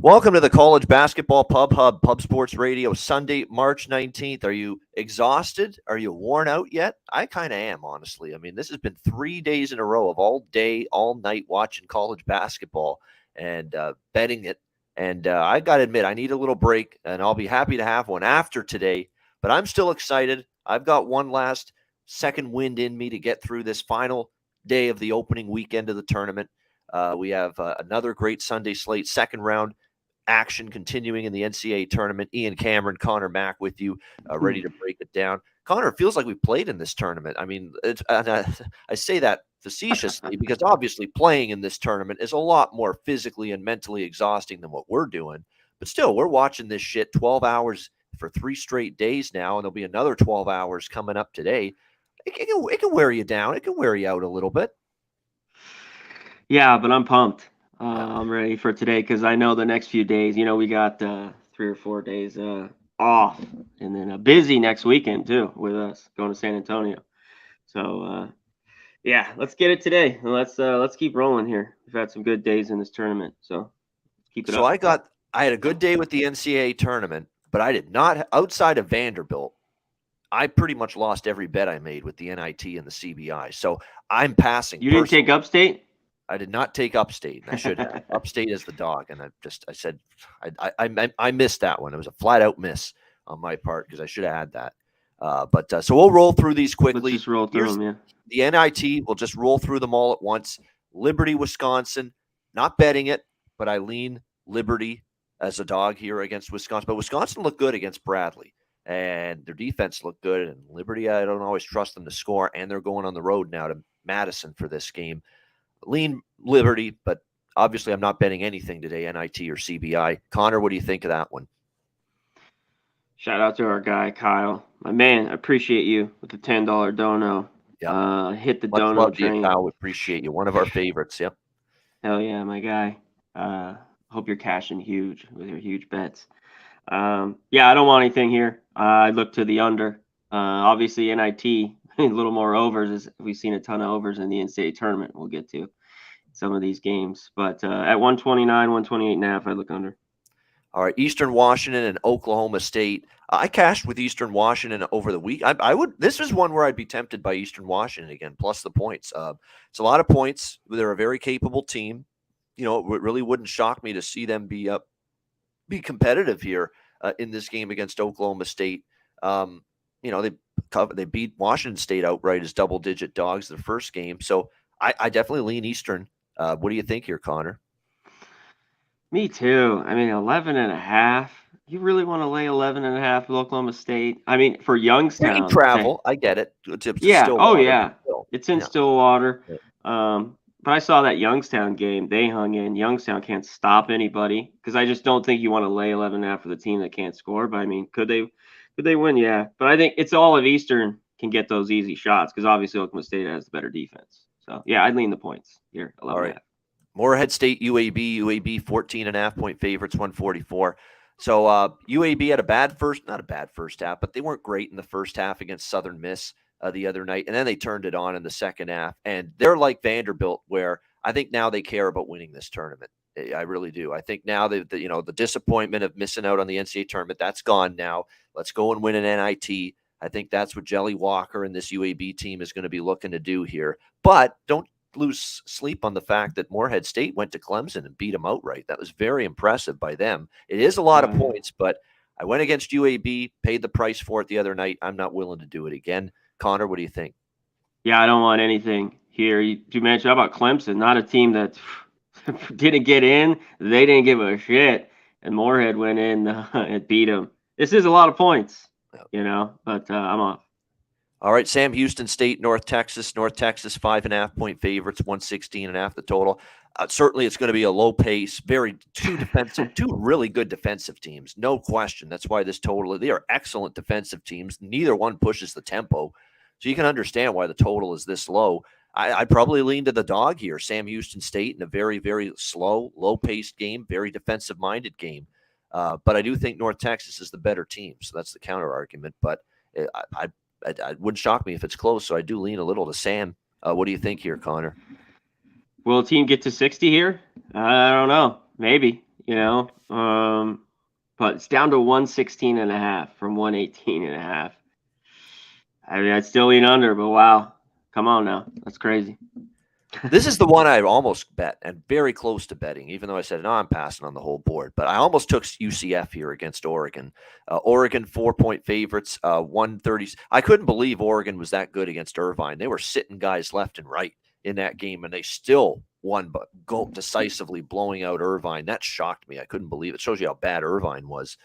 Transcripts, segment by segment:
Welcome to the College Basketball Pub Hub, Pub Sports Radio, Sunday, March 19th. Are you exhausted? Are you worn out yet? I kind of am, honestly. I mean, this has been 3 days in a row of all day, all night watching college basketball and betting it. And I got to admit, I need a little break, and I'll be happy to have one after today. But I'm still excited. I've got one last second wind in me to get through this final day of the opening weekend of the tournament. We have another great Sunday slate, second round action continuing in the NCAA tournament. Ian Cameron, Conor Mack with you, ready to break it down. Conor, it feels like we played in this tournament. I mean, I say that facetiously because obviously playing in this tournament is a lot more physically and mentally exhausting than what we're doing. But still, we're watching this shit 12 hours for 3 straight days now, and there'll be another 12 hours coming up today. It can wear you down. It can wear you out a little bit. Yeah, but I'm pumped. I'm ready for today because I know the next few days, we got 3 or 4 days off and then a busy next weekend too with us going to San Antonio. So, yeah, let's get it today. Let's keep rolling here. We've had some good days in this tournament, so keep it up. So I had a good day with the NCAA tournament, but I did not, outside of Vanderbilt, I pretty much lost every bet I made with the NIT and the CBI. So I'm passing. You didn't take Upstate? I did not take Upstate. I should have. Upstate is the dog, and I said I missed that one. It was a flat out miss on my part because I should have had that. But so we'll roll through these quickly. Let's just roll through them, yeah. The NIT, we'll just roll through them all at once. Liberty, Wisconsin. Not betting it, but I lean Liberty as a dog here against Wisconsin. But Wisconsin looked good against Bradley, and their defense looked good. And Liberty, I don't always trust them to score, and they're going on the road now to Madison for this game. Lean Liberty, but obviously I'm not betting anything today, NIT or CBI. Conor, what do you think of that one? Shout out to our guy, Kyle. My man, I appreciate you with the $10 dono. Yeah. Hit the Much dono love train. To you, Kyle. We appreciate you. One of our favorites, yep. Hell yeah, my guy. Hope you're cashing huge with your huge bets. Yeah, I don't want anything here. I look to the under. Obviously, NIT, a little more overs. We've seen a ton of overs in the NCAA tournament. We'll get to some of these games. But at 129, 128.5, I look under. All right, Eastern Washington and Oklahoma State. I cashed with Eastern Washington over the week. I would. This is one where I'd be tempted by Eastern Washington again, plus the points. It's a lot of points. They're a very capable team. It really wouldn't shock me to see them be competitive here in this game against Oklahoma State. They beat Washington State outright as double-digit dogs the first game. So I definitely lean Eastern. What do you think here, Conor? Me too. I mean, 11.5. You really want to lay 11.5 with Oklahoma State? I mean, for Youngstown. You can travel. I get it. Yeah. Stillwater, yeah. It's in Stillwater. Yeah. But I saw that Youngstown game. They hung in. Youngstown can't stop anybody because I just don't think you want to lay 11.5 for the team that can't score. But I mean, could they win? Yeah. But I think it's all of Eastern can get those easy shots because obviously Oklahoma State has the better defense. So yeah, I'd lean the points here. 11.5. All right. Morehead State, UAB 14.5 point favorites, 144. So UAB had not a bad first half, but they weren't great in the first half against Southern Miss the other night, and then they turned it on in the second half. And they're like Vanderbilt, where I think now they care about winning this tournament. I really do. I think now the disappointment of missing out on the NCAA tournament, that's gone now. Let's go and win an NIT. I think that's what Jelly Walker and this UAB team is going to be looking to do here. But don't lose sleep on the fact that Morehead State went to Clemson and beat them outright. That was very impressive by them. It is a lot of points, but I went against UAB, paid the price for it the other night. I'm not willing to do it again. Conor, what do you think? Yeah, I don't want anything here. You mentioned how about Clemson, not a team that didn't get in. They didn't give a shit, and Morehead went in and beat them. This is a lot of points, but I'm off. All right, Sam Houston State, North Texas. North Texas, 5.5 point favorites, 116.5 the total. Certainly, it's going to be a low pace, two really good defensive teams, no question. That's why this total, they are excellent defensive teams. Neither one pushes the tempo, so you can understand why the total is this low. I'd probably lean to the dog here. Sam Houston State in a very, very slow, low-paced game, very defensive-minded game. But I do think North Texas is the better team, so that's the counter argument. But it wouldn't shock me if it's close, so I do lean a little to Sam. What do you think here, Conor? Will a team get to 60 here? I don't know. Maybe. you know. But it's down to 116.5 from 118.5. I mean, I'd still lean under, but wow. Come on now. That's crazy. This is the one I almost bet and very close to betting, even though I said, no, I'm passing on the whole board. But I almost took UCF here against Oregon. Oregon 4-point favorites, 130. I couldn't believe Oregon was that good against Irvine. They were sitting guys left and right in that game, and they still won, but go decisively blowing out Irvine. That shocked me. I couldn't believe it. It shows you how bad Irvine was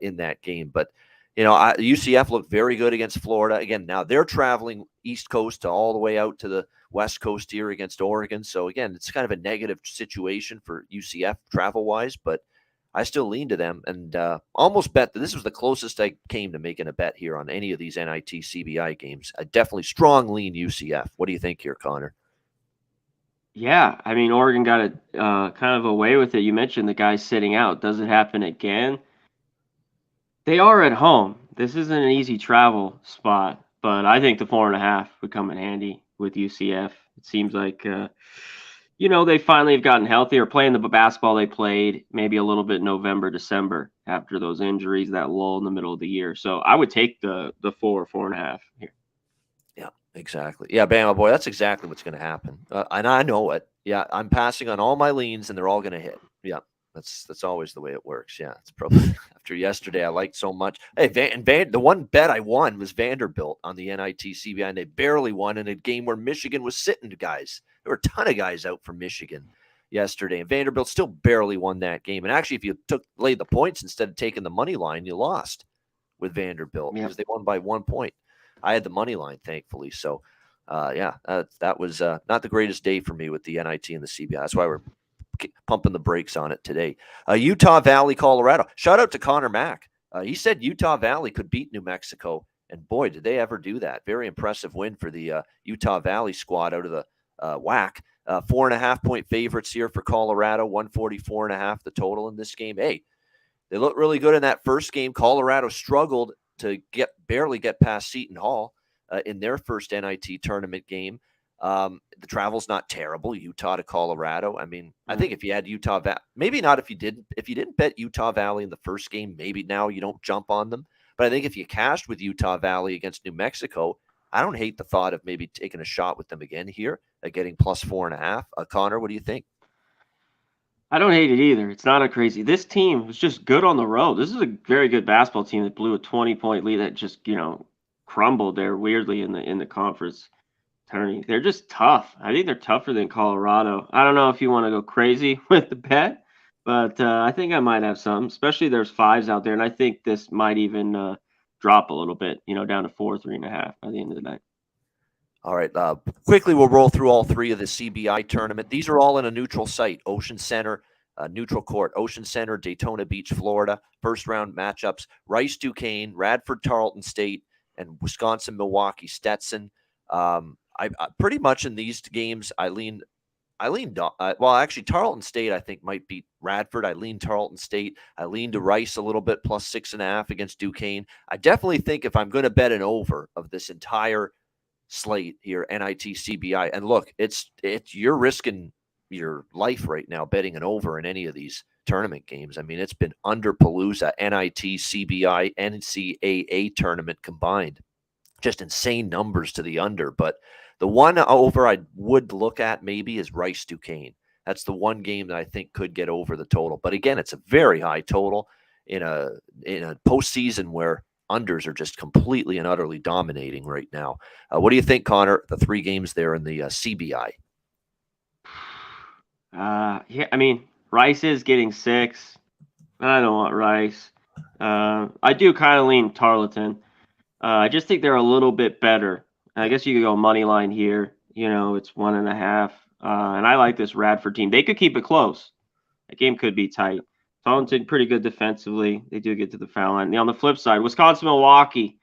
in that game. But UCF looked very good against Florida. Again, now they're traveling East Coast to all the way out to the West Coast here against Oregon. So, again, it's kind of a negative situation for UCF travel-wise, but I still lean to them and almost bet that this was the closest I came to making a bet here on any of these NIT CBI games. I definitely strong lean UCF. What do you think here, Connor? Yeah, I mean, Oregon got it kind of away with it. You mentioned the guy sitting out. Does it happen again? They are at home. This isn't an easy travel spot, but I think the 4.5 would come in handy with UCF. It seems like, they finally have gotten healthy or playing the basketball they played maybe a little bit November, December after those injuries, that lull in the middle of the year. So I would take the 4.5 here. Yeah, exactly. Yeah, Bama boy, that's exactly what's going to happen. And I know it. Yeah, I'm passing on all my leans, and they're all going to hit. Yeah. That's always the way it works. Yeah, it's probably after yesterday I liked so much. Hey, the one bet I won was Vanderbilt on the NIT CBI, and they barely won in a game where Michigan was sitting guys. There were a ton of guys out from Michigan yesterday, and Vanderbilt still barely won that game. And actually, if you laid the points instead of taking the money line, you lost with Vanderbilt because they won by 1 point. I had the money line, thankfully. So, that was not the greatest day for me with the NIT and the CBI. That's why we're pumping the brakes on it today. Utah Valley, Colorado. Shout out to Connor Mack. He said Utah Valley could beat New Mexico, and boy, did they ever do that. Very impressive win for the Utah Valley squad out of the WAC. 4.5-point favorites here for Colorado, 144.5 the total in this game. Hey, they looked really good in that first game. Colorado struggled to barely get past Seton Hall in their first NIT tournament game. The travel's not terrible. Utah to Colorado. I mean, I think if you had Utah Valley, maybe not if you didn't bet Utah Valley in the first game, maybe now you don't jump on them. But I think if you cashed with Utah Valley against New Mexico, I don't hate the thought of maybe taking a shot with them again here at getting plus 4.5. Connor, what do you think? I don't hate it either. It's not a crazy. This team was just good on the road. This is a very good basketball team that blew a 20-point lead that just, crumbled there weirdly in the conference tourney. They're just tough. I think they're tougher than Colorado. I don't know if you want to go crazy with the bet, but I think I might have some, especially there's 5s out there. And I think this might even drop a little bit, down to 4, 3.5 by the end of the night. All right. Quickly, we'll roll through all 3 of the CBI tournament. These are all in a neutral site, Ocean Center, neutral court, Ocean Center, Daytona Beach, Florida. First round matchups, Rice, Duquesne, Radford, Tarleton State, and Wisconsin, Milwaukee, Stetson. I pretty much in these games, I lean. Actually, Tarleton State, I think, might beat Radford. I lean Tarleton State. I lean to Rice a little bit, plus 6.5 against Duquesne. I definitely think if I'm going to bet an over of this entire slate here, NIT CBI, and look, it's you're risking your life right now betting an over in any of these tournament games. I mean, it's been under Palooza, NIT, CBI, NCAA tournament combined. Just insane numbers to the under, but the one over I would look at maybe is Rice Duquesne. That's the one game that I think could get over the total. But again, it's a very high total in a postseason where unders are just completely and utterly dominating right now. What do you think, Connor? The 3 games there in the CBI. I mean, Rice is getting 6. I don't want Rice. I do kind of lean Tarleton. I just think they're a little bit better. I guess you could go money line here. It's 1.5. And I like this Radford team. They could keep it close. The game could be tight. Tarleton pretty good defensively. They do get to the foul line. On the flip side, Wisconsin, Milwaukee.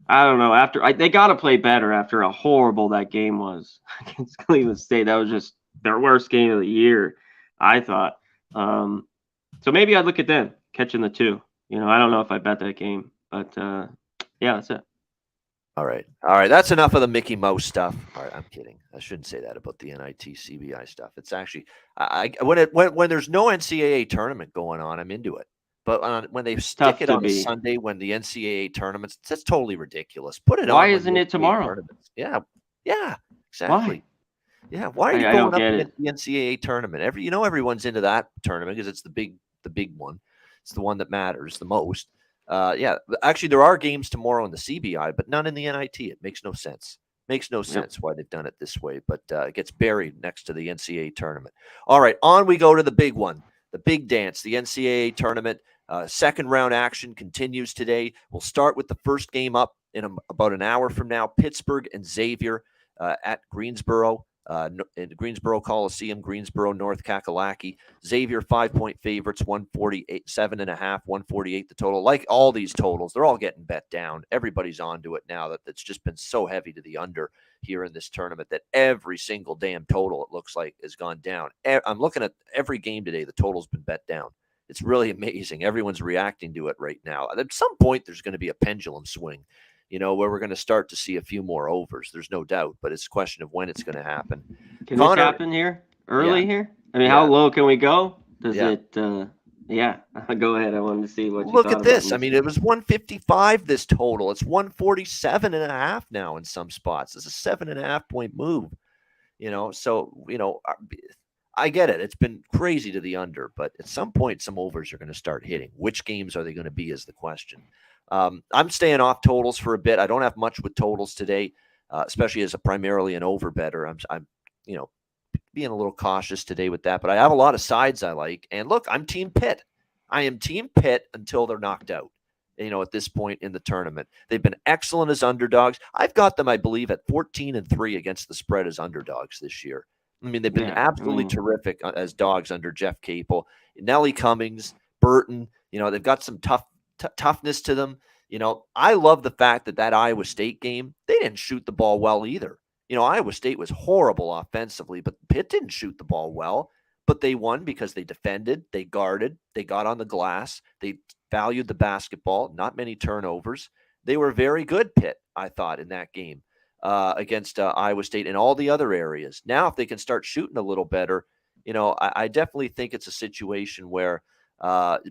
I don't know. They got to play better after how horrible that game was against Cleveland State. That was just their worst game of the year, I thought. So maybe I'd look at them catching the 2. I don't know if I bet that game, but yeah, that's it. All right. All right. That's enough of the Mickey Mouse stuff. All right. I'm kidding. I shouldn't say that about the NIT CBI stuff. It's actually, when there's no NCAA tournament going on, I'm into it. But when they stick Tough it to on a be. Sunday when the NCAA tournaments, that's totally ridiculous. Put it Why on when isn't the it NCAA tomorrow? tournaments. Yeah. Yeah. Why? Exactly. Yeah. Why are you I don't going up get it. against the NCAA tournament? Everyone's into that tournament because it's the big one. It's the one that matters the most. Yeah, actually, there are games tomorrow in the CBI, but none in the NIT. It makes no sense. Makes no Yep. sense why they've done it this way, but it gets buried next to the NCAA tournament. All right, on we go to the big one, the big dance, the NCAA tournament. Second round action continues today. We'll start with the first game up in about an hour from now. Pittsburgh and Xavier at Greensboro. In Greensboro Coliseum, Greensboro, North Kakalaki. Xavier 5-point favorites, 148, 7.5, 148 the total. Like all these totals, they're all getting bet down. Everybody's onto it now that it's just been so heavy to the under here in this tournament that every single damn total, it looks like, has gone down. I'm looking at every game today, the total's been bet down. It's really amazing. Everyone's reacting to it right now. At some point, there's going to be a pendulum swing, where we're going to start to see a few more overs. There's no doubt, but it's a question of when it's going to happen. Can Conor, this happen here early yeah, here? I mean, how yeah, low can we go? Does yeah. it? Yeah, go ahead. I wanted to see what you Look thought at about this. I this. mean, it was 155 this total. It's 147.5 now in some spots. It's a 7.5-point move. I get it. It's been crazy to the under, but at some point, some overs are going to start hitting. Which games are they going to be is the question. I'm staying off totals for a bit. I don't have much with totals today, especially as primarily an over better. I'm being a little cautious today with that, but I have a lot of sides I like. And look, I'm Team Pitt. I am Team Pitt until they're knocked out. At this point in the tournament, they've been excellent as underdogs. I've got them, I believe, at 14-3 against the spread as underdogs this year. I mean, they've been Yeah, absolutely terrific as dogs under Jeff Capel, Nellie Cummings, Burton. They've got some toughness to them. I love the fact that Iowa State game, they didn't shoot the ball well either. Iowa State was horrible offensively, but Pitt didn't shoot the ball well. But they won because they defended, they guarded, they got on the glass, they valued the basketball, not many turnovers. They were very good, Pitt, I thought, in that game against Iowa State and all the other areas. Now, if they can start shooting a little better, I definitely think it's a situation where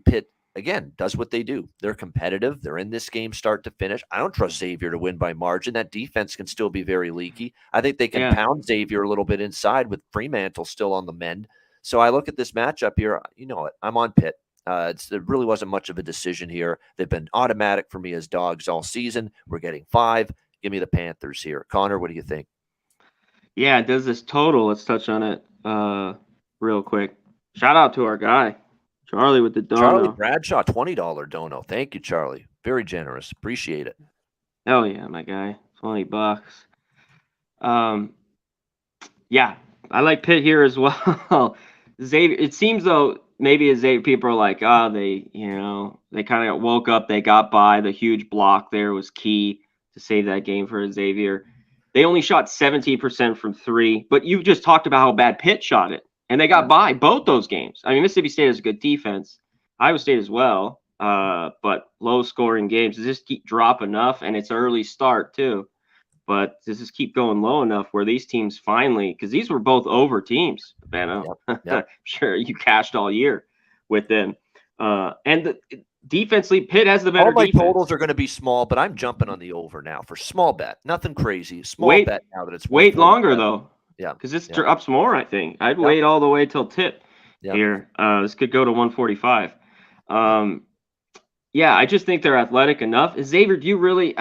Pitt, again, does what they do. They're competitive. They're in this game start to finish. I don't trust Xavier to win by margin. That defense can still be very leaky. I think they can pound Xavier a little bit inside with Fremantle still on the mend. So I look at this matchup here. I'm on Pitt. There really wasn't much of a decision here. They've been automatic for me as dogs all season. We're getting 5. Give me the Panthers here. Conor, what do you think? Yeah, it does this total. Let's touch on it real quick. Shout out to our guy, Charlie, with the dono. Charlie Bradshaw, $20 dono. Thank you, Charlie. Very generous. Appreciate it. Hell yeah, my guy. $20. Yeah, I like Pitt here as well. Xavier, it seems though maybe as Xavier people are like, they kind of woke up, they got by. The huge block there was key to save that game for Xavier. They only shot 17% from 3, but you've just talked about how bad Pitt shot it, and they got by both those games. I mean, Mississippi State has a good defense, Iowa State as well, but low-scoring games. Does this keep drop enough? And it's early start too, but does this keep going low enough where these teams finally, because these were both over teams, Bano. Yep. Sure, you cashed all year with them, and defensively, Pitt has the better defense. All my totals are going to be small, but I'm jumping on the over now for small bet. Nothing crazy. Small bet now that it's wait longer though. Yeah, because this drops more. I think I'd wait all the way till tip here. This could go to 145. Yeah, I just think they're athletic enough. Xavier, do you really?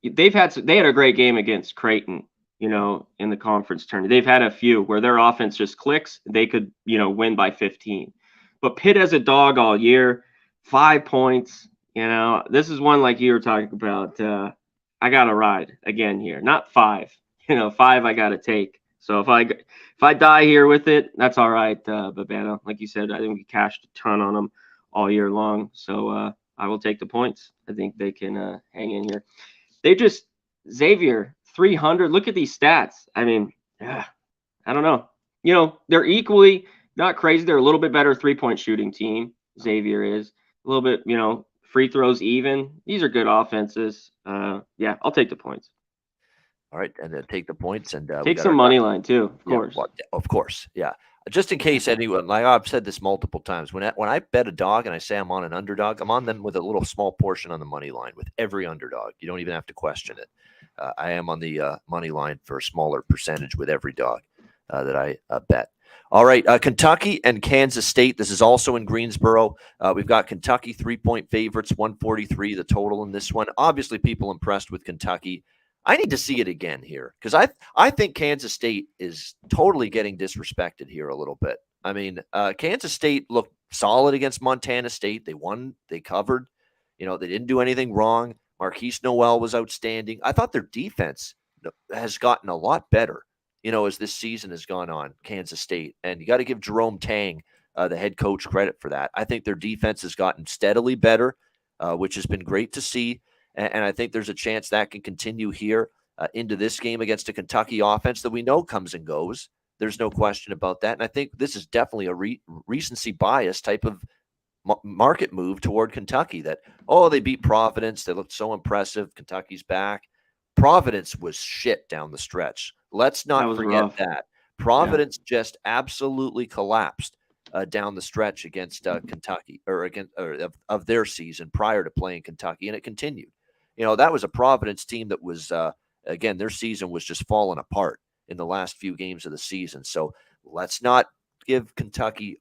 They had a great game against Creighton. In the conference tournament, they've had a few where their offense just clicks. They could win by 15. But Pitt as a dog all year. 5 points, this is one like you were talking about. I got to ride again here, not 5. 5 I got to take. So if I die here with it, that's all right. Babano, like you said, I think we cashed a ton on them all year long. So I will take the points. I think they can hang in here. Xavier 300. Look at these stats. I mean, I don't know. They're equally not crazy. They're a little bit better 3-point shooting team. Xavier is. A little bit, free throws even. These are good offenses. Yeah, I'll take the points. All right, and then take the points, and we Take got some our money line too, of yeah, course. well, of course, yeah. Just in case anyone, like I've said this multiple times, when I bet a dog and I say I'm on an underdog, I'm on them with a little small portion on the money line with every underdog. You don't even have to question it. I am on the money line for a smaller percentage with every dog that I bet. All right, Kentucky and Kansas State. This is also in Greensboro. We've got Kentucky 3-point favorites, 143 the total in this one. Obviously, people impressed with Kentucky. I need to see it again here because I think Kansas State is totally getting disrespected here a little bit. I mean, Kansas State looked solid against Montana State. They won. They covered. They didn't do anything wrong. Marquise Noel was outstanding. I thought their defense has gotten a lot better, as this season has gone on, Kansas State. And you got to give Jerome Tang, the head coach, credit for that. I think their defense has gotten steadily better, which has been great to see. And I think there's a chance that can continue here into this game against a Kentucky offense that we know comes and goes. There's no question about that. And I think this is definitely a recency bias type of market move toward Kentucky that, they beat Providence. They looked so impressive. Kentucky's back. Providence was shit down the stretch. Let's not forget rough. that. Providence just absolutely collapsed down the stretch against Kentucky of their season prior to playing Kentucky, and it continued. That was a Providence team that was, again, their season was just falling apart in the last few games of the season. So let's not give Kentucky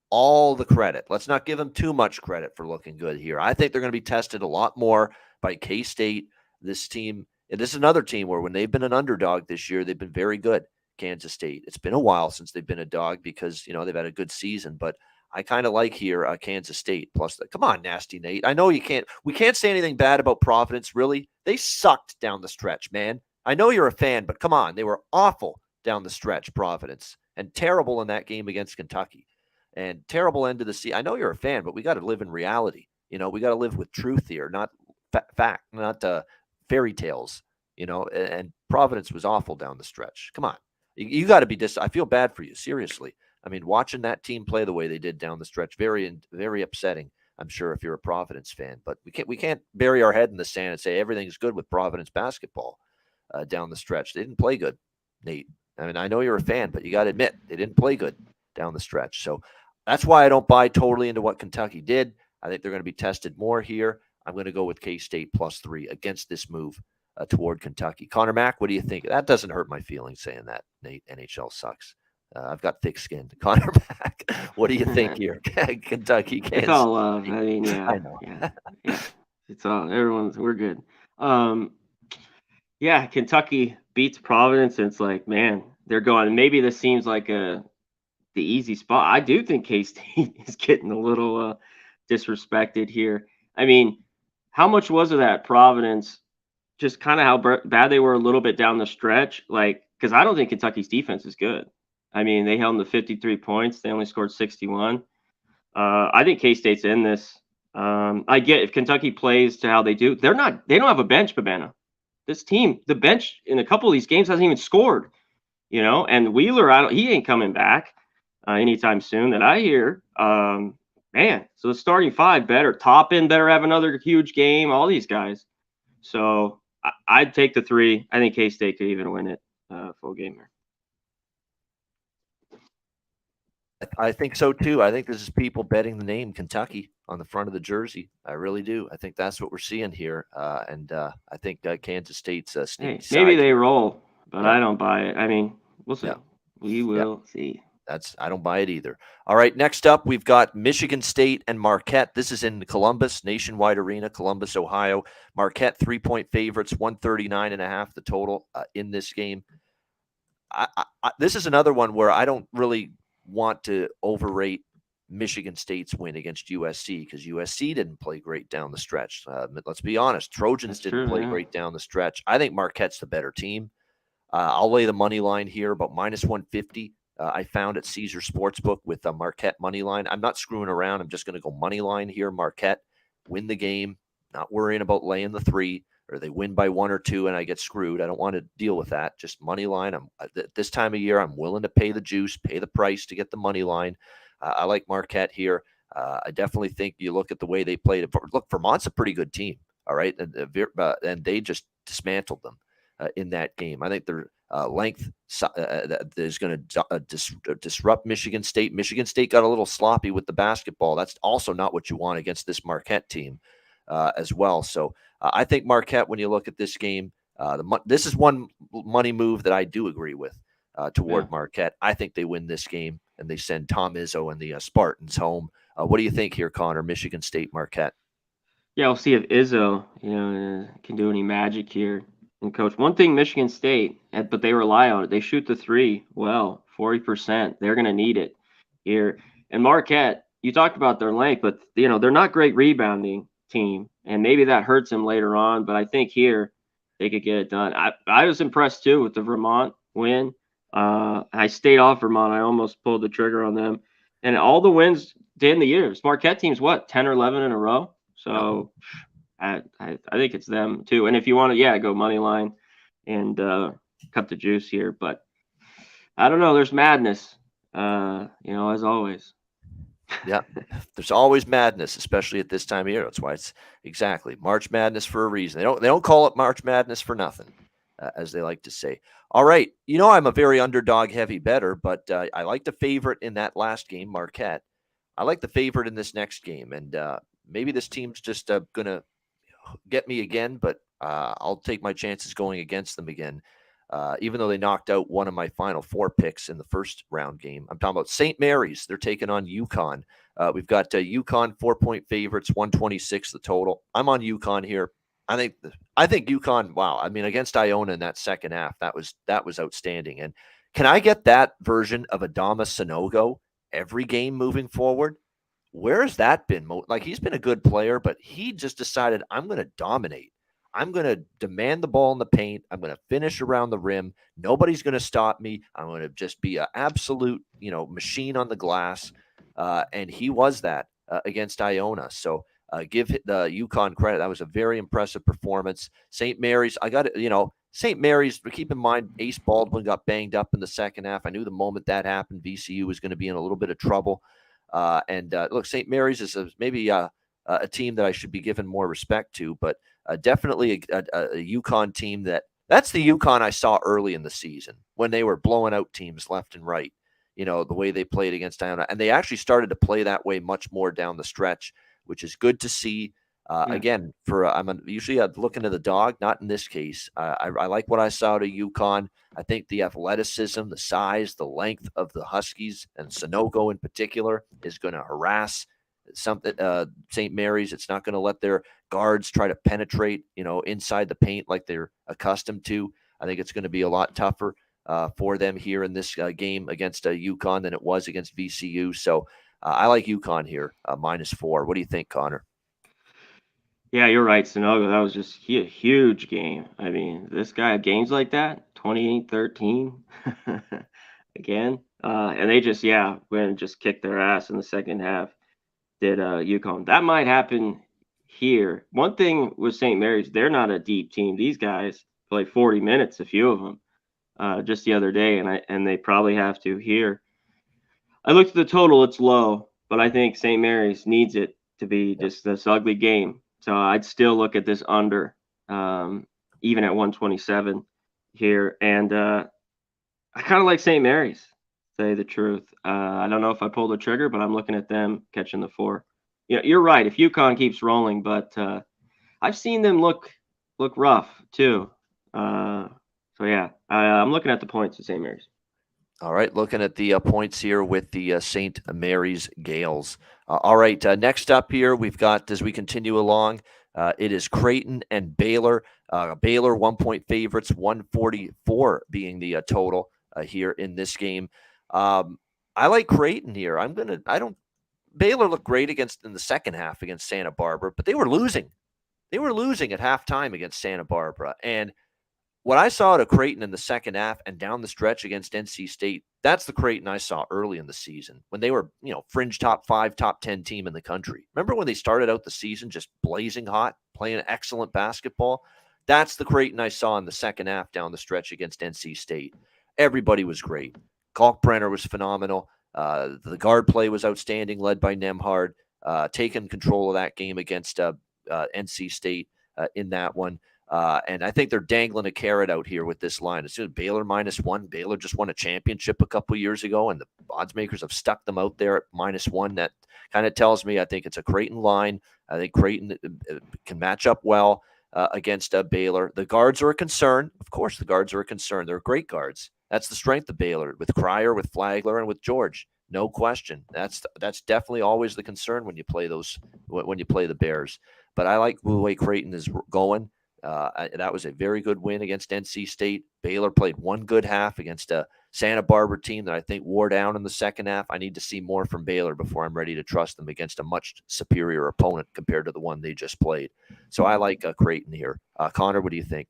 all the credit. Let's not give them too much credit for looking good here. I think they're going to be tested a lot more by K-State. This team, and this is another team where when they've been an underdog this year, they've been very good. Kansas State. It's been a while since they've been a dog because, they've had a good season, but I kind of like here Kansas State plus come on, Nasty Nate. I know we can't say anything bad about Providence, really. They sucked down the stretch, man. I know you're a fan, but come on. They were awful down the stretch, Providence, and terrible in that game against Kentucky and terrible end of the season. I know you're a fan, but we got to live in reality. We got to live with truth here, not fact, not fairy tales, and Providence was awful down the stretch. Come on. You got to be I feel bad for you, seriously. I mean, watching that team play the way they did down the stretch, very, very upsetting, I'm sure, if you're a Providence fan. But we can't bury our head in the sand and say everything's good with Providence basketball down the stretch. They didn't play good, Nate. I mean, I know you're a fan, but you got to admit they didn't play good down the stretch. So that's why I don't buy totally into what Kentucky did. I think they're going to be tested more here. I'm going to go with K-State +3 against this move toward Kentucky. Connor Mack, what do you think? That doesn't hurt my feelings saying that, Nate. NHL sucks. I've got thick skin. Connor Mack, what do you think here? Kentucky, Kansas. It's all love. I mean, yeah. I know. Yeah. It's all, we're good. Yeah, Kentucky beats Providence, and it's like, man, they're going. Maybe this seems like the easy spot. I do think K-State is getting a little disrespected here. I mean, how much was of that Providence? Just kind of how bad they were a little bit down the stretch, because I don't think Kentucky's defense is good. I mean, they held them to 53 points. They only scored 61. I think K-State's in this. I get if Kentucky plays to how they do. They don't have a bench, Babana. This team, the bench in a couple of these games hasn't even scored. And Wheeler, he ain't coming back anytime soon that I hear. Man, so the starting five better. Toppin better have another huge game. All these guys. So I'd take the 3. I think K-State could even win it full game here. I think so too. I think this is people betting the name Kentucky on the front of the jersey. I really do. I think that's what we're seeing here. And I think Kansas State's maybe they roll, but I don't buy it. I mean, we'll see. Yeah. We will see. I don't buy it either. All right, next up, we've got Michigan State and Marquette. This is in Columbus, Nationwide Arena, Columbus, Ohio. Marquette 3-point favorites, 139.5 the total in this game. This is another one where I don't really want to overrate Michigan State's win against USC because USC didn't play great down the stretch. Let's be honest. Trojans didn't play great down the stretch. I think Marquette's the better team. I'll lay the money line here about -150. I found at Caesar Sportsbook with a Marquette money line. I'm not screwing around. I'm just going to go money line here. Marquette win the game, not worrying about laying the 3, or they win by 1 or 2 and I get screwed. I don't want to deal with that. Just money line. At this time of year, I'm willing to pay the juice, pay the price to get the money line. I like Marquette here. I definitely think you look at the way they played. Look, Vermont's a pretty good team. All right. And they just dismantled them. in that game. I think their length is going to disrupt Michigan State. Michigan State got a little sloppy with the basketball. That's also not what you want against this Marquette team as well. So I think Marquette, when you look at this game, this is one money move that I do agree with toward Marquette. I think they win this game and they send Tom Izzo and the Spartans home. What do you think here, Conor? Michigan State, Marquette. Yeah, we'll see if Izzo, can do any magic here and coach. One thing, Michigan State, but they rely on it. They shoot the three well, 40%. They're going to need it here. And Marquette, you talked about their length, but they're not great rebounding team, and maybe that hurts them later on. But I think here they could get it done. I was impressed too with the Vermont win. I stayed off Vermont. I almost pulled the trigger on them, and all the wins in the years. Marquette teams, what, 10 or 11 in a row? So I think it's them too. And if you want to, go money line and cut the juice here. But I don't know. There's madness, as always. Yeah, there's always madness, especially at this time of year. That's why it's exactly March Madness for a reason. They don't call it March Madness for nothing, as they like to say. All right, I'm a very underdog heavy bettor, but I like the favorite in that last game, Marquette. I like the favorite in this next game, and maybe this team's just going to get me again, but I'll take my chances going against them again. Even though they knocked out one of my final four picks in the first round game. I'm talking about St. Mary's. They're taking on UConn. We've got UConn 4-point favorites, 126 the total. I'm on UConn here. I think UConn, wow. I mean, against Iona in that second half, that was outstanding. And can I get that version of Adama Sanogo every game moving forward? Where has that been? Like, he's been a good player, but he just decided, I'm going to dominate. I'm going to demand the ball in the paint. I'm going to finish around the rim. Nobody's going to stop me. I'm going to just be an absolute, machine on the glass. And he was that against Iona. So give the UConn credit. That was a very impressive performance. St. Mary's, I got it. St. Mary's, but keep in mind, Ace Baldwin got banged up in the second half. I knew the moment that happened, VCU was going to be in a little bit of trouble. Look, St. Mary's is maybe a team that I should be given more respect to, but definitely a UConn team that's the UConn I saw early in the season when they were blowing out teams left and right, the way they played against Iona. And they actually started to play that way much more down the stretch, which is good to see. Again, I'm usually looking to the dog, not in this case. I like what I saw to UConn. I think the athleticism, the size, the length of the Huskies, and Sanogo in particular, is going to harass St. Mary's. It's not going to let their guards try to penetrate, inside the paint like they're accustomed to. I think it's going to be a lot tougher for them here in this game against UConn than it was against VCU. So I like UConn here, -4. What do you think, Conor? Yeah, you're right, Sanogo. That was just a huge game. I mean, this guy had games like that, 28-13 again. And they just, went and just kicked their ass in the second half. Did UConn. That might happen here. One thing with St. Mary's, they're not a deep team. These guys play 40 minutes, a few of them, just the other day, and they probably have to here. I looked at the total; it's low, but I think St. Mary's needs it to be just this ugly game. So I'd still look at this under, even at 127 here, and I kind of like St. Mary's. Say the truth. I don't know if I pull the trigger, but I'm looking at them catching the 4. You're right. If UConn keeps rolling, but I've seen them look rough too. I'm looking at the points of St. Mary's. All right, looking at the points here with the St. Mary's Gales. All right, next up here, we've got, as we continue along, it is Creighton and Baylor. Baylor 1-point favorites, 144 being the total here in this game. I like Creighton here. Baylor looked great in the second half against Santa Barbara, but they were losing. They were losing at halftime against Santa Barbara. And what I saw at Creighton in the second half and down the stretch against NC State, that's the Creighton I saw early in the season when they were, fringe top 5, top 10 team in the country. Remember when they started out the season just blazing hot, playing excellent basketball? That's the Creighton I saw in the second half down the stretch against NC State. Everybody was great. Kalkbrenner was phenomenal. The guard play was outstanding, led by Nembhard, taking control of that game against NC State in that one. And I think they're dangling a carrot out here with this line. As soon as Baylor -1, Baylor just won a championship a couple of years ago, and the odds makers have stuck them out there at -1. That kind of tells me I think it's a Creighton line. I think Creighton can match up well against Baylor. The guards are a concern. Of course, the guards are a concern. They're great guards. That's the strength of Baylor with Cryer, with Flagler, and with George. No question. That's definitely always the concern when you play the Bears. But I like the way Creighton is going. That was a very good win against NC State. Baylor played one good half against a Santa Barbara team that I think wore down in the second half. I need to see more from Baylor before I'm ready to trust them against a much superior opponent compared to the one they just played. So I like Creighton here. Conor, what do you think?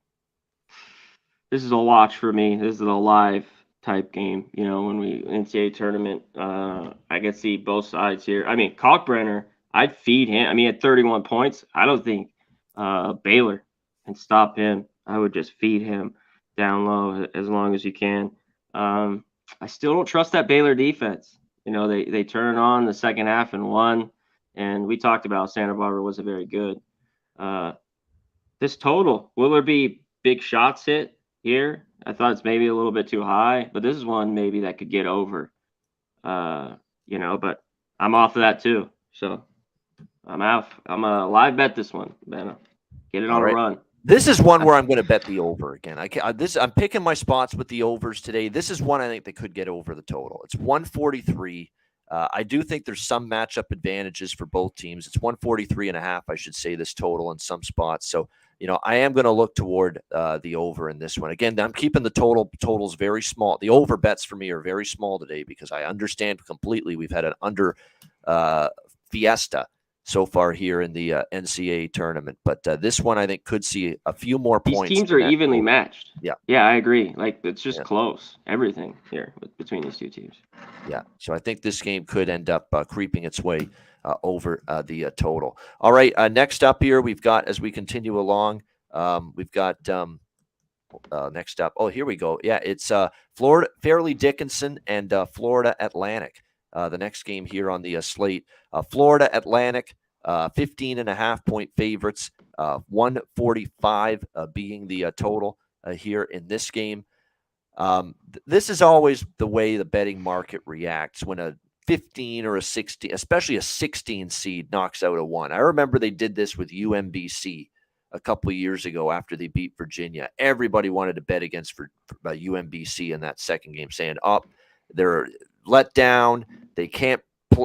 This is a watch for me. This is a live type game. When we NCAA tournament, I can see both sides here. I mean, Kalkbrenner, I'd feed him. I mean, at 31 points, I don't think Baylor can stop him. I would just feed him down low as long as you can. I still don't trust that Baylor defense. They turn it on the second half and won. And we talked about Santa Barbara wasn't very good. This total, will there be big shots hit here? I thought it's maybe a little bit too high, but this is one maybe that could get over. But I'm off of that too. So I'm out. I'm a live bet this one, man. Get it on a run. This is one where I'm going to bet the over again. I'm picking my spots with the overs today. This is one I think they could get over the total. It's 143. I do think there's some matchup advantages for both teams. It's 143.5, I should say, this total in some spots. So, I am going to look toward the over in this one. Again, I'm keeping the totals very small. The over bets for me are very small today because I understand completely we've had an under fiesta so far here in the NCAA tournament. But this one, I think, could see a few more points. These teams are evenly matched. Yeah. Yeah, I agree. It's just close. Everything here between these two teams. Yeah. So I think this game could end up creeping its way over the total. All right. Next up here, we've got, as we continue along, we've got next up. Oh, here we go. Yeah, it's Florida, Fairleigh Dickinson and Florida Atlantic. The next game here on the slate. Florida Atlantic, 15.5-point favorites, 145 being the total here in this game. This is always the way the betting market reacts when a 15 or a 16, especially a 16 seed knocks out a 1. I remember they did this with UMBC a couple of years ago after they beat Virginia. Everybody wanted to bet against for UMBC in that second game, saying, they're let down. They can't.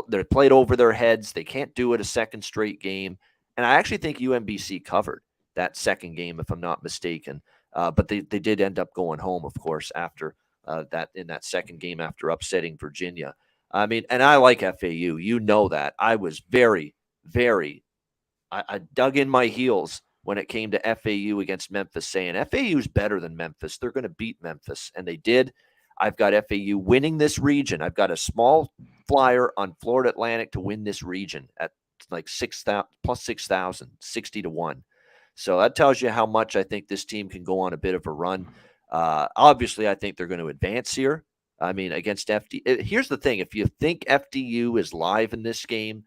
They're played over their heads. They can't do it a second straight game. And I actually think UMBC covered that second game, if I'm not mistaken. But they did end up going home, of course, after that in that second game after upsetting Virginia. I mean, and I like FAU. You know that. I was very, very. I dug in my heels when it came to FAU against Memphis, saying FAU is better than Memphis. They're going to beat Memphis, and they did. I've got FAU winning this region. I've got a small flyer on Florida Atlantic to win this region at like 6,000 plus 6,000, 60-1. So that tells you how much I think this team can go on a bit of a run. Obviously, I think they're going to advance here. I mean, against FDU. Here's the thing. If you think FDU is live in this game,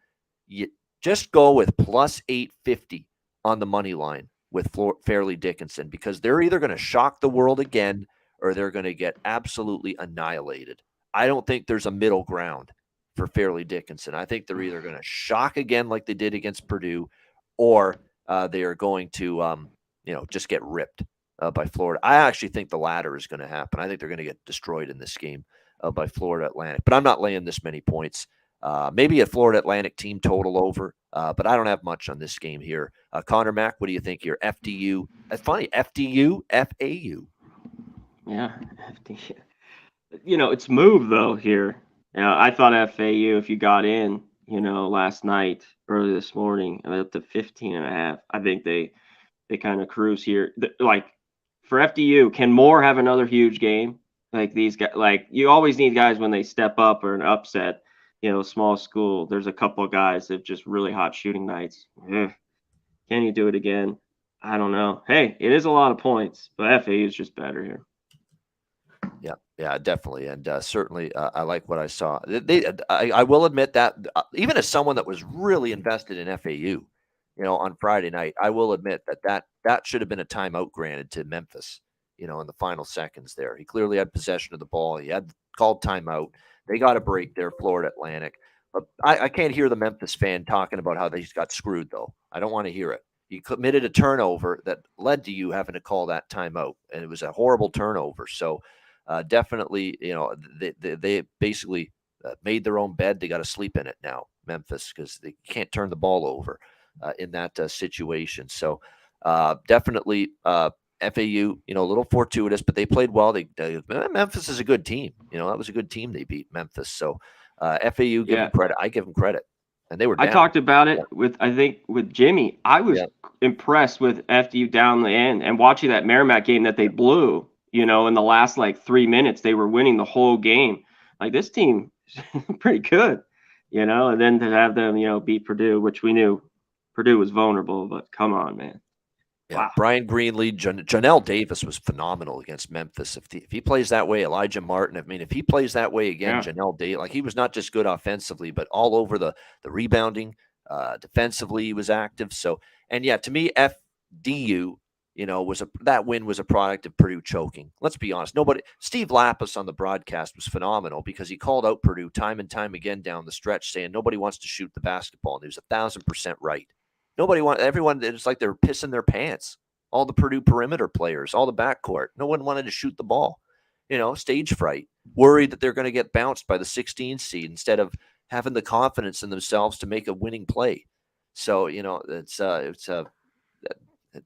you just go with plus 850 on the money line with Fairleigh Dickinson because they're either going to shock the world again or they're going to get absolutely annihilated. I don't think there's a middle ground for Fairleigh Dickinson. I think they're either going to shock again like they did against Purdue, or they are going to, just get ripped by Florida. I actually think the latter is going to happen. I think they're going to get destroyed in this game by Florida Atlantic. But I'm not laying this many points. Maybe a Florida Atlantic team total over, but I don't have much on this game here. Conor, Mac, what do you think here? FDU. That's funny. FDU, FAU. Yeah, FDU. It's moved though here. I thought FAU, if you got in, last night, early this morning, up to 15.5. I think they kind of cruise here. For FDU, can Moore have another huge game? Like these guys, you always need guys when they step up or an upset. Small school. There's a couple of guys that have just really hot shooting nights. Can you do it again? I don't know. Hey, it is a lot of points, but FAU is just better here. Yeah, definitely. And certainly I like what I saw. I will admit that even as someone that was really invested in FAU, on Friday night, I will admit that that should have been a timeout granted to Memphis, in the final seconds there. He clearly had possession of the ball. He had called timeout. They got a break there, Florida Atlantic. But I can't hear the Memphis fan talking about how they got screwed, though. I don't want to hear it. You committed a turnover that led to you having to call that timeout, and it was a horrible turnover. So definitely, they basically made their own bed. They got to sleep in it now, Memphis, because they can't turn the ball over in that situation. So definitely FAU, a little fortuitous, but they played well. Memphis is a good team. That was a good team they beat, Memphis. So FAU, give them credit. I give them credit. And they were down. I talked about it with Jimmy. I was impressed with FAU down the end and watching that Merrimack game that they blew, in the last 3 minutes, they were winning the whole game. Like, this team is pretty good, and then to have them, beat Purdue, which we knew Purdue was vulnerable, but come on, man. Yeah, wow. Brian Greenlee, Janelle Davis was phenomenal against Memphis. If he plays that way, Elijah Martin, if he plays that way again, Janelle Davis, he was not just good offensively, but all over the rebounding, defensively, he was active. So, and to me, FDU, that win was a product of Purdue choking. Let's be honest. Steve Lapis on the broadcast was phenomenal because he called out Purdue time and time again down the stretch, saying nobody wants to shoot the basketball. And he was 1,000% right. Everyone, it's like they're pissing their pants. All the Purdue perimeter players, all the backcourt. No one wanted to shoot the ball. Stage fright. Worried that they're going to get bounced by the 16 seed instead of having the confidence in themselves to make a winning play. So,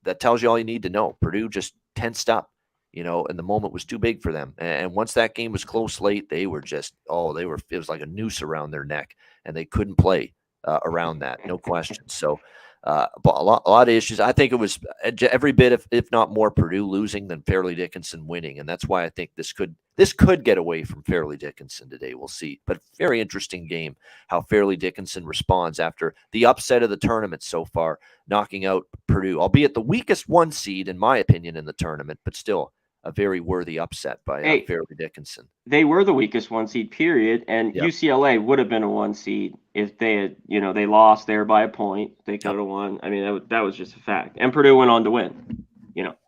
that tells you all you need to know. Purdue just tensed up, and the moment was too big for them. And once that game was close late, they were just, it was like a noose around their neck, and they couldn't play around that. No question. So, but a lot of issues. I think it was every bit, if not more, Purdue losing than Fairleigh Dickinson winning, and that's why I think this could get away from Fairleigh Dickinson today. We'll see. But very interesting game how Fairleigh Dickinson responds after the upset of the tournament so far, knocking out Purdue, albeit the weakest 1 seed in my opinion in the tournament, but still a very worthy upset by Fairleigh Dickinson. They were the weakest 1 seed, period, and UCLA would have been a 1 seed if they had, they lost there by a point. They could have won. I mean, that was just a fact. And Purdue went on to win,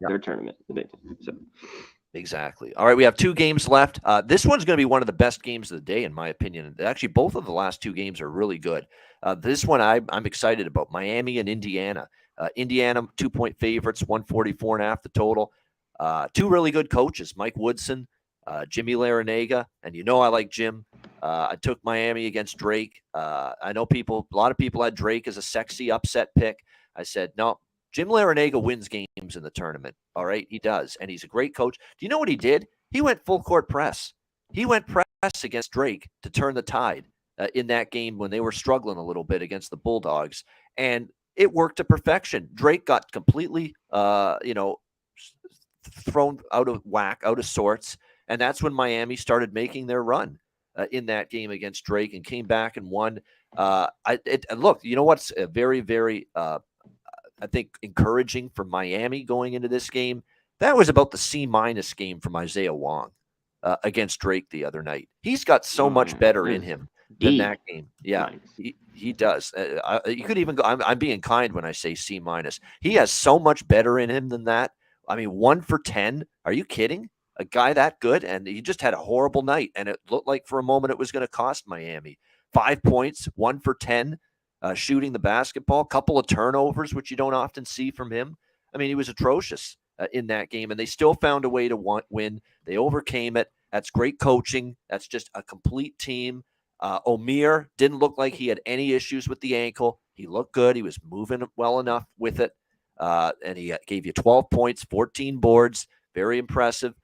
their tournament. So. Exactly. All right, we have 2 games left. This one's going to be one of the best games of the day, in my opinion. Actually, both of the last 2 games are really good. This one I'm excited about, Miami and Indiana. Indiana, 2-point favorites, 144.5 the total. 2 really good coaches, Mike Woodson, Jimmy Larinaga, and I like Jim. I took Miami against Drake. I know a lot of people had Drake as a sexy upset pick. I said, no, Jim Larinaga wins games in the tournament. All right, he does, and he's a great coach. Do you know what he did? He went full court press. He went press against Drake to turn the tide in that game when they were struggling a little bit against the Bulldogs, and it worked to perfection. Drake got completely, thrown out of whack, out of sorts, and that's when Miami started making their run in that game against Drake and came back and won. Look, you know what's very, very, I think, encouraging for Miami going into this game? That was about the C- game from Isaiah Wong against Drake the other night. He's got so much better in him than that game. Yeah, nice. He does. You could even go, I'm being kind when I say C-. He has so much better in him than that. I mean, 1 for 10. Are you kidding? A guy that good? And he just had a horrible night. And it looked like for a moment it was going to cost Miami. 5 points, 1 for 10, shooting the basketball, couple of turnovers, which you don't often see from him. I mean, he was atrocious in that game, and they still found a way to win. They overcame it. That's great coaching. That's just a complete team. Omir didn't look like he had any issues with the ankle. He looked good. He was moving well enough with it. And he gave you 12 points, 14 boards. Very impressive.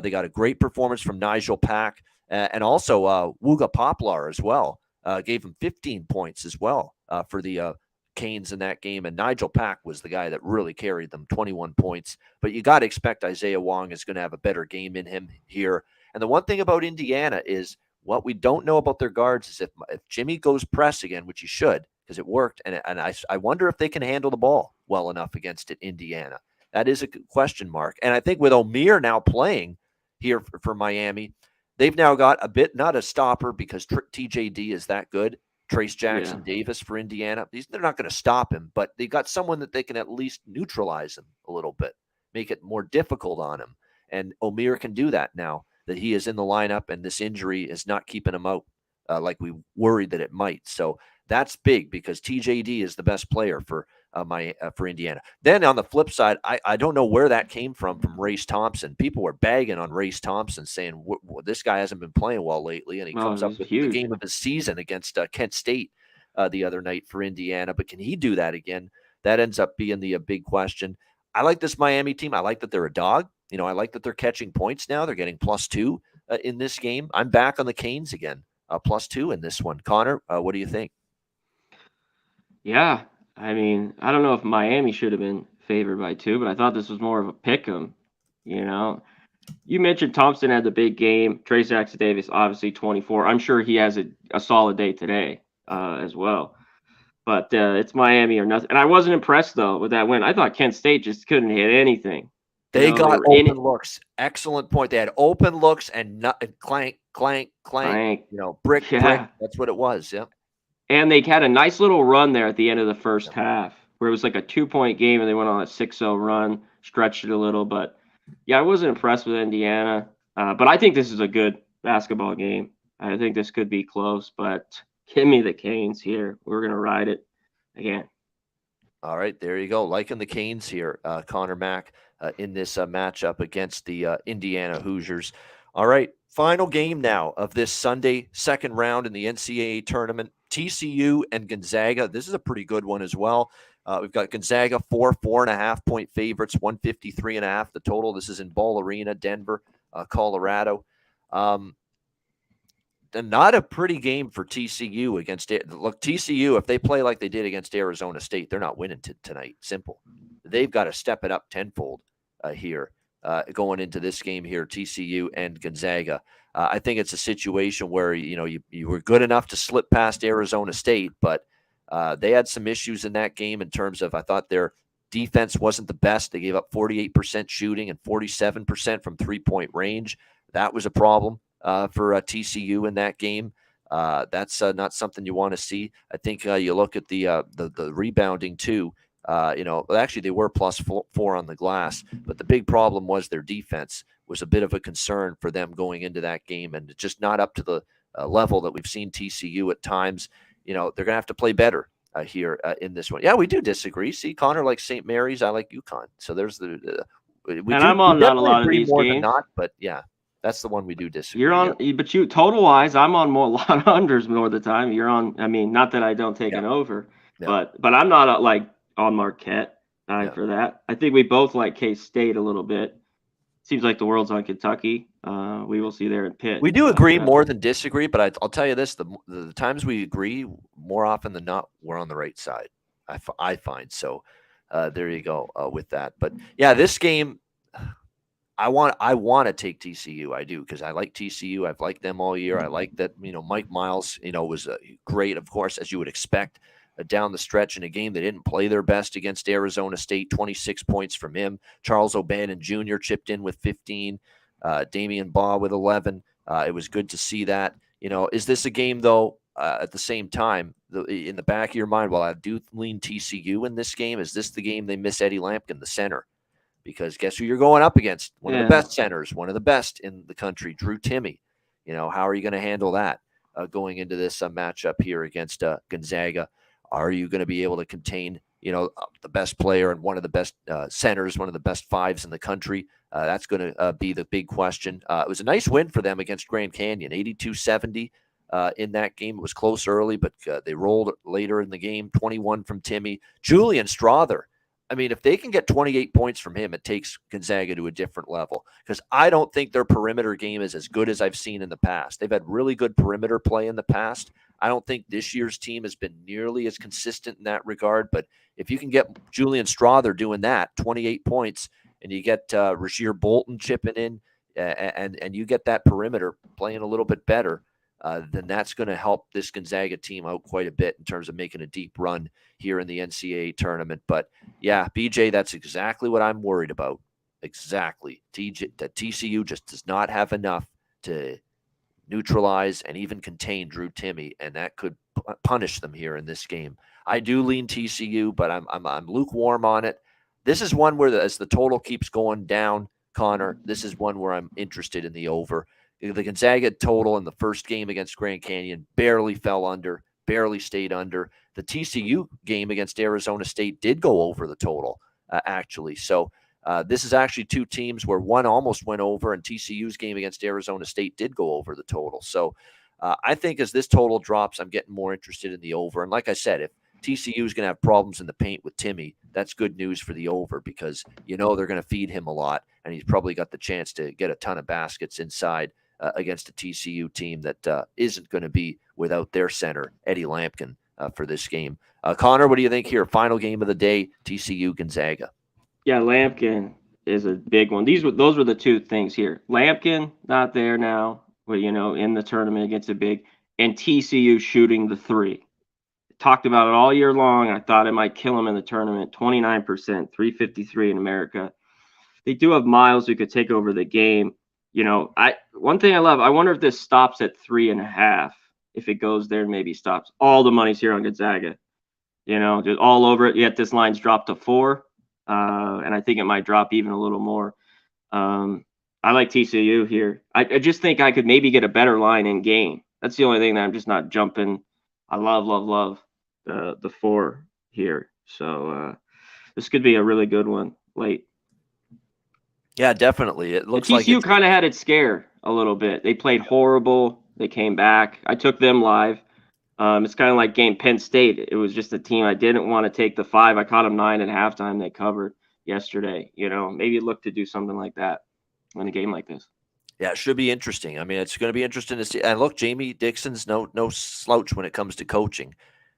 They got a great performance from Nigel Pack and also Wooga Poplar as well. Gave him 15 points as well for the Canes in that game. And Nigel Pack was the guy that really carried them, 21 points. But you got to expect Isaiah Wong is going to have a better game in him here. And the one thing about Indiana is what we don't know about their guards is if Jimmy goes press again, which he should, because it worked. And I wonder if they can handle the ball well enough against it, Indiana. That is a question mark. And I think with Omir now playing here for Miami, they've now got a bit, not a stopper because TJD is that good. Trace Jackson Davis for Indiana. They're not going to stop him, but they got someone that they can at least neutralize him a little bit, make it more difficult on him. And Omier can do that now that he is in the lineup and this injury is not keeping him out like we worried that it might. So that's big because TJD is the best player for for Indiana. Then on the flip side, I don't know where that came from Race Thompson. People were bagging on Race Thompson, saying this guy hasn't been playing well lately, and he comes up with the game of his season against Kent State the other night for Indiana. But can he do that again? That ends up being the big question. I like this Miami team. I like that they're a dog. You know, I like that they're catching points now. They're getting +2 in this game. I'm back on the Canes again, +2 in this one. Connor, what do you think? Yeah, I mean, I don't know if Miami should have been favored by 2, but I thought this was more of a pick 'em. You know, you mentioned Thompson had the big game. Trace Jackson Davis, obviously 24. I'm sure he has a solid day today as well. But it's Miami or nothing. And I wasn't impressed, though, with that win. I thought Kent State just couldn't hit anything. They got open looks. Excellent point. They had open looks and clank, clank, clank. You know, brick, brick. That's what it was. Yeah. And they had a nice little run there at the end of the first half where it was like a 2-point game and they went on a 6-0 run, stretched it a little. But, yeah, I wasn't impressed with Indiana. But I think this is a good basketball game. I think this could be close, but give me the Canes here. We're going to ride it again. All right, there you go. Liking the Canes here, Connor Mack, in this matchup against the Indiana Hoosiers. All right, final game now of this Sunday, second round in the NCAA tournament. TCU and Gonzaga. This is a pretty good one as well. We've got Gonzaga 4.5 point favorites, 153.5 the total. This is in Ball Arena, Denver, Colorado. Not a pretty game for TCU against it. Look, TCU, if they play like they did against Arizona State, they're not winning tonight. Simple. They've got to step it up tenfold here going into this game here, TCU and Gonzaga. I think it's a situation where, you know, you were good enough to slip past Arizona State, but they had some issues in that game in terms of, I thought their defense wasn't the best. They gave up 48% shooting and 47% from three-point range. That was a problem for TCU in that game. That's not something you want to see. I think you look at the rebounding too. You know, actually they were +4 on the glass, but the big problem was their defense was a bit of a concern for them going into that game, and just not up to the level that we've seen TCU at times. You know, they're going to have to play better here in this one. Yeah, we do disagree. See, Connor likes St. Mary's. I like UConn. So there's I'm on not a lot of these more games. Than not, but yeah. That's the one we do disagree. You're on, but you total wise, I'm on more a lot of unders more of the time. You're on. I mean, not that I don't take an over, but I'm not like on Marquette for that. I think we both like K-State a little bit. Seems like the world's on Kentucky. We will see there in Pitt. We do agree more than disagree, but I'll tell you this: the times we agree, more often than not, we're on the right side. I find so. There you go with that. But yeah, this game. I want to take TCU. I do, because I like TCU. I've liked them all year. I like that, you know, Mike Miles, you know, was great, of course, as you would expect, down the stretch in a game they didn't play their best against Arizona State. 26 points from him. Charles O'Bannon Jr. chipped in with 15. Damian Baugh with 11. It was good to see that. You know, is this a game, though, at the same time, in the back of your mind, while I do lean TCU in this game, is this the game they miss Eddie Lampkin, the center? Because guess who you're going up against? One of the best centers, one of the best in the country, Drew Timme. You know, how are you going to handle that going into this matchup here against Gonzaga? Are you going to be able to contain, you know, the best player and one of the best centers, one of the best fives in the country? That's going to be the big question. It was a nice win for them against Grand Canyon, 82-70 in that game. It was close early, but they rolled later in the game, 21 from Timme. Julian Strother. I mean, if they can get 28 points from him, it takes Gonzaga to a different level, because I don't think their perimeter game is as good as I've seen in the past. They've had really good perimeter play in the past. I don't think this year's team has been nearly as consistent in that regard, but if you can get Julian Strother doing that, 28 points, and you get Rasheer Bolton chipping in, and you get that perimeter playing a little bit better, then that's going to help this Gonzaga team out quite a bit in terms of making a deep run here in the NCAA tournament. But yeah, BJ, that's exactly what I'm worried about. Exactly. That TCU just does not have enough to neutralize and even contain Drew Timme, and that could punish them here in this game. I do lean TCU, but I'm lukewarm on it. This is one where, as the total keeps going down, Connor, this is one where I'm interested in the over. The Gonzaga total in the first game against Grand Canyon barely fell under, barely stayed under. The TCU game against Arizona State did go over the total, actually. So this is actually two teams where one almost went over, and TCU's game against Arizona State did go over the total. So I think as this total drops, I'm getting more interested in the over. And like I said, if TCU is going to have problems in the paint with Timmy, that's good news for the over, because they're going to feed him a lot, and he's probably got the chance to get a ton of baskets inside against a TCU team that isn't going to be without their center, Eddie Lampkin, for this game. Connor, what do you think here? Final game of the day, TCU Gonzaga. Yeah, Lampkin is a big one. Those were the two things here. Lampkin not there now, but in the tournament against a big, and TCU shooting the three. Talked about it all year long. I thought it might kill him in the tournament. 29%, 353 in America. They do have Miles who could take over the game. One thing I love, I wonder if this stops at 3.5. If it goes there, maybe stops. All the money's here on Gonzaga. Just all over it. Yet this line's dropped to 4. And I think it might drop even a little more. I like TCU here. I just think I could maybe get a better line in game. That's the only thing that I'm just not jumping. I love the 4 here. So this could be a really good one late. Yeah, definitely. It looks like TCU kind of had it scare a little bit. They played horrible. They came back. I took them live. It's kind of like game Penn State. It was just a team I didn't want to take the 5. I caught them 9 at halftime. They covered yesterday. Maybe look to do something like that in a game like this. Yeah, it should be interesting. I mean, it's going to be interesting to see. And look, Jamie Dixon's no slouch when it comes to coaching.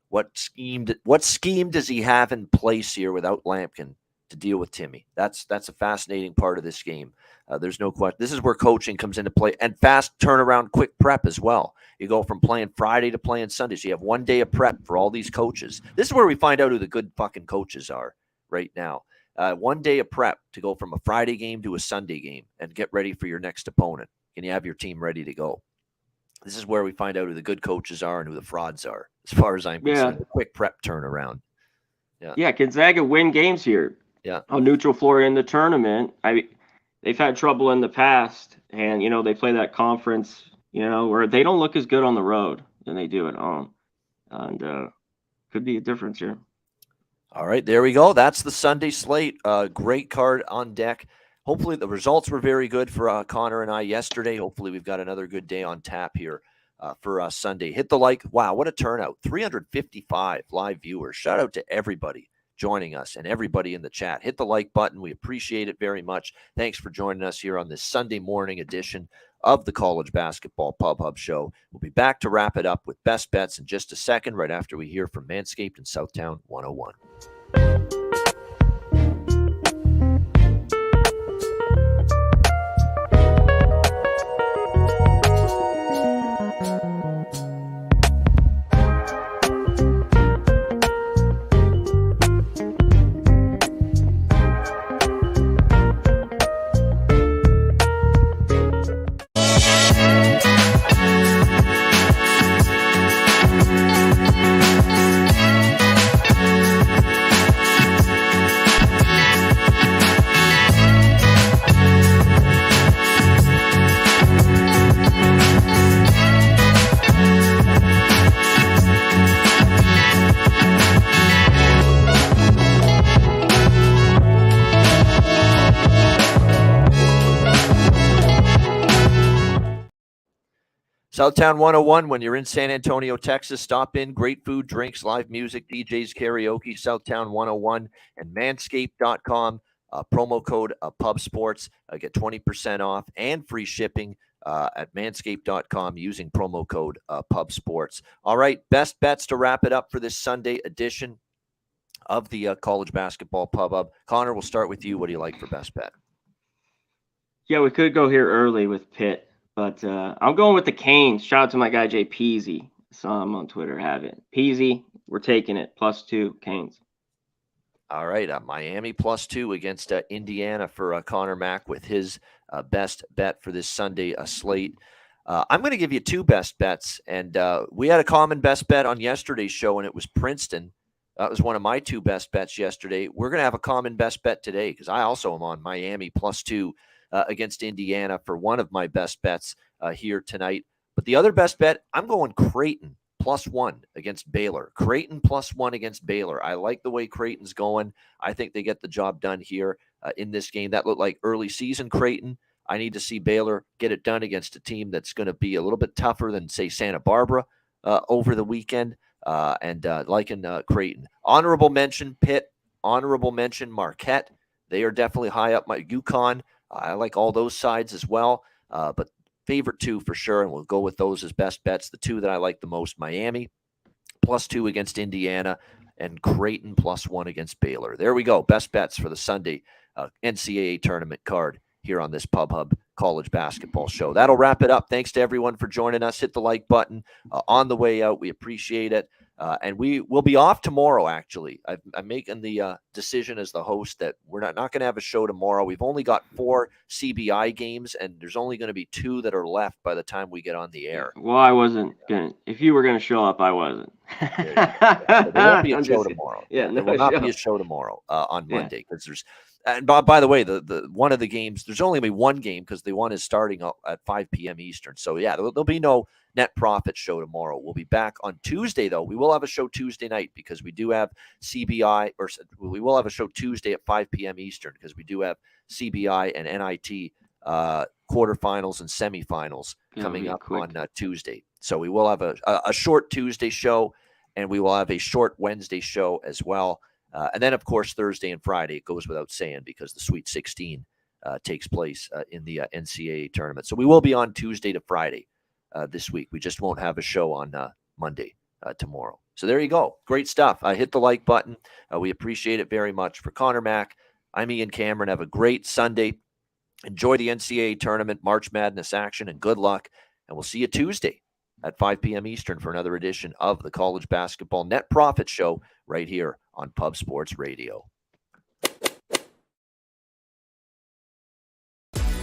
What scheme does he have in place here without Lampkin to deal with Timmy? That's a fascinating part of this game. There's no question. This is where coaching comes into play, and fast turnaround, quick prep as well. You go from playing Friday to playing Sunday. So you have one day of prep for all these coaches. This is where we find out who the good fucking coaches are right now. One day of prep to go from a Friday game to a Sunday game and get ready for your next opponent. And you have your team ready to go. This is where we find out who the good coaches are and who the frauds are, as far as I'm concerned. The quick prep turnaround. Yeah, Gonzaga win games here. Yeah. On neutral floor in the tournament. They've had trouble in the past, and they play that conference, where they don't look as good on the road than they do at home, and could be a difference here. All right, there we go. That's the Sunday slate. Great card on deck. Hopefully the results were very good for Connor and I yesterday. Hopefully we've got another good day on tap here for Sunday. Hit the like. Wow, what a turnout. 355 live viewers. Shout out to everybody joining us and everybody in the chat. Hit the like button. We appreciate it very much. Thanks for joining us here on this Sunday morning edition of the College Basketball Pub Hub Show. We'll be back to wrap it up with best bets in just a second, right after we hear from Manscaped and Southtown 101. Southtown 101, when you're in San Antonio, Texas, stop in. Great food, drinks, live music, DJs, karaoke, Southtown 101, and manscaped.com. Promo code PubSports. Get 20% off and free shipping at manscaped.com using promo code PubSports. All right, best bets to wrap it up for this Sunday edition of the College Basketball Pub Hub. Connor, we'll start with you. What do you like for best bet? Yeah, we could go here early with Pitt. But I'm going with the Canes. Shout out to my guy, Jay Peasy. Saw him on Twitter have it. Peasy, we're taking it. +2, Canes. All right. Miami +2 against Indiana for Connor Mack with his best bet for this Sunday slate. I'm going to give you two best bets, and we had a common best bet on yesterday's show, and it was Princeton. That was one of my two best bets yesterday. We're going to have a common best bet today because I also am on Miami +2 against Indiana for one of my best bets here tonight. But the other best bet, I'm going Creighton +1 against Baylor. Creighton +1 against Baylor. I like the way Creighton's going. I think they get the job done here in this game. That looked like early season Creighton. I need to see Baylor get it done against a team that's going to be a little bit tougher than, say, Santa Barbara over the weekend. Liking Creighton. Honorable mention, Pitt. Honorable mention, Marquette. They are definitely high up. My UConn. I like all those sides as well. But favorite two for sure, and we'll go with those as best bets. The two that I like the most, Miami +2 against Indiana, and Creighton +1 against Baylor. There we go. Best bets for the Sunday NCAA tournament card here on this Pub Hub College Basketball Show. That'll wrap it up. Thanks to everyone for joining us. Hit the like button on the way out. We appreciate it. And we will be off tomorrow, actually. I'm making the decision as the host that we're not going to have a show tomorrow. We've only got 4 CBI games, and there's only going to be 2 that are left by the time we get on the air. Well, I wasn't going to. If you were going to show up, I wasn't. There won't be a show tomorrow. Yeah, there will not be a show tomorrow on Monday because there's. And by the way, the one of the games, there's only going to be one game because the one is starting at 5 p.m. Eastern. So, yeah, there'll be no net profit show tomorrow. We'll be back on Tuesday, though. We will have a show Tuesday night because we do have CBI, or we will have a show Tuesday at 5 p.m. Eastern because we do have CBI and NIT quarterfinals and semifinals coming up on Tuesday. So we will have a short Tuesday show, and we will have a short Wednesday show as well. And then, of course, Thursday and Friday, it goes without saying because the Sweet 16 takes place in the NCAA tournament. So we will be on Tuesday to Friday this week. We just won't have a show on Monday tomorrow. So there you go. Great stuff. Hit the like button. We appreciate it very much. For Conor Mack, I'm Ian Cameron. Have a great Sunday. Enjoy the NCAA tournament, March Madness action, and good luck. And we'll see you Tuesday at 5 p.m. Eastern for another edition of the College Basketball Net Profit Show right here on Pub Sports Radio.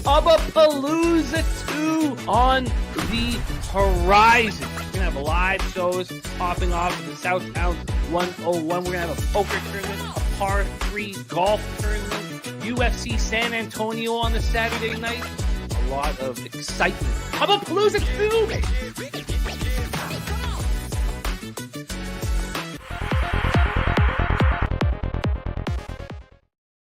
Palooza 2 on the horizon. We're going to have live shows popping off in the South Town 101. We're going to have a poker tournament, a par 3 golf tournament, UFC San Antonio on the Saturday night. A lot of excitement. Palooza 2, baby.